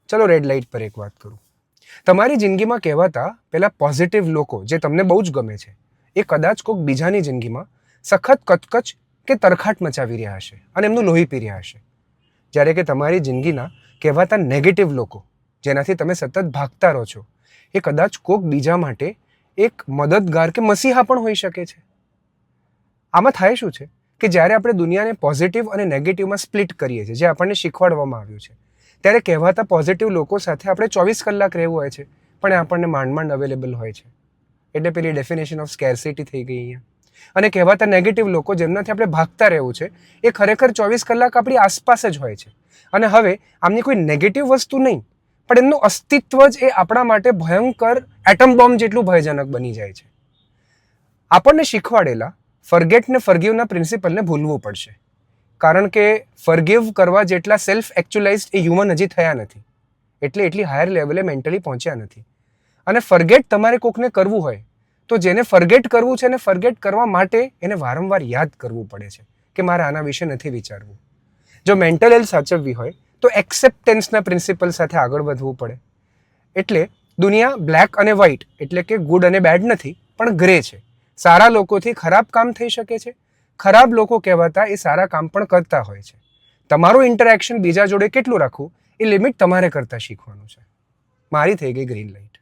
ચલો red light પર એક વાત કરું. તમારી જિંદગીમાં કહેવાતા પેલા પોઝિટિવ લોકો જે તમને બહુ જ ગમે છે એ કદાચ કોઈક બીજાની જિંદગીમાં સખત કચકચ કે તરખાટ મચાવી રહ્યા હશે અને એમનું લોહી પી રહ્યા હશે. જ્યારે કે તમારી જિંદગીના કહેવાતા નેગેટિવ લોકો જેનાથી તમે સતત ભાગતા રહો છો એ કદાચ કોઈક બીજા માટે એક મદદગાર કે મસીહા પણ હોઈ શકે છે. આમાં થાય શું છે કે જ્યારે આપણે દુનિયાને પોઝિટિવ અને નેગેટિવમાં સ્પ્લિટ કરીએ છીએ, જે આપણને શીખવાડવામાં આવ્યું છે, ત્યારે કહેવાતા પોઝિટિવ લોકો સાથે આપણે 24 કલાક રહેવું હોય છે પણ એ આપણને માંડ અવેલેબલ હોય છે. એટલે પેલી ડેફિનેશન ઓફ સ્કેરસિટી થઈ ગઈ અહીંયા. અને કહેવાતા નેગેટિવ લોકો જેમનાથી આપણે ભાગતા રહેવું છે એ ખરેખર 24 કલાક આપણી આસપાસ જ હોય છે. અને હવે આમની કોઈ નેગેટિવ વસ્તુ નહીં, પણ એમનું અસ્તિત્વ જ એ આપણા માટે ભયંકર એટમ બોમ્બ જેટલું ભયજનક બની જાય છે. આપણને શીખવાડેલા ફર્ગેટ ને ફર્ગીવના પ્રિન્સિપલને ભૂલવું પડશે, કારણ કે ફર્ગીવ કરવા જેટલા સેલ્ફ એકચ્યુઅલાઇઝડ એ હ્યુમન હજી થયા નથી, એટલે એટલી હાયર લેવલે મેન્ટલી પહોંચ્યા નથી. અને ફર્ગેટ તમારે કોકને કરવું હોય તો જેને ફર્ગેટ કરવું છે એને ફર્ગેટ કરવા માટે એને વારંવાર યાદ કરવું પડે છે કે મારે આના વિશે નથી વિચારવું. જો મેન્ટલ હેલ્થ સાચવવી હોય તો એક્સેપ્ટન્સના પ્રિન્સિપલ સાથે આગળ વધવું પડે. એટલે દુનિયા બ્લેક અને વ્હાઇટ એટલે કે ગુડ અને બેડ નથી, પણ ગ્રે છે. સારા લોકોથી ખરાબ કામ થઈ શકે છે, ખરાબ લોકો કહેવાતા એ સારા કામ પણ કરતા હોય છે. તમારું ઇન્ટરેક્શન બીજા જોડે કેટલું રાખવું એ લિમિટ તમારે કરતા શીખવાનું છે. મારી થઈ ગઈ ગ્રીન લાઇટ.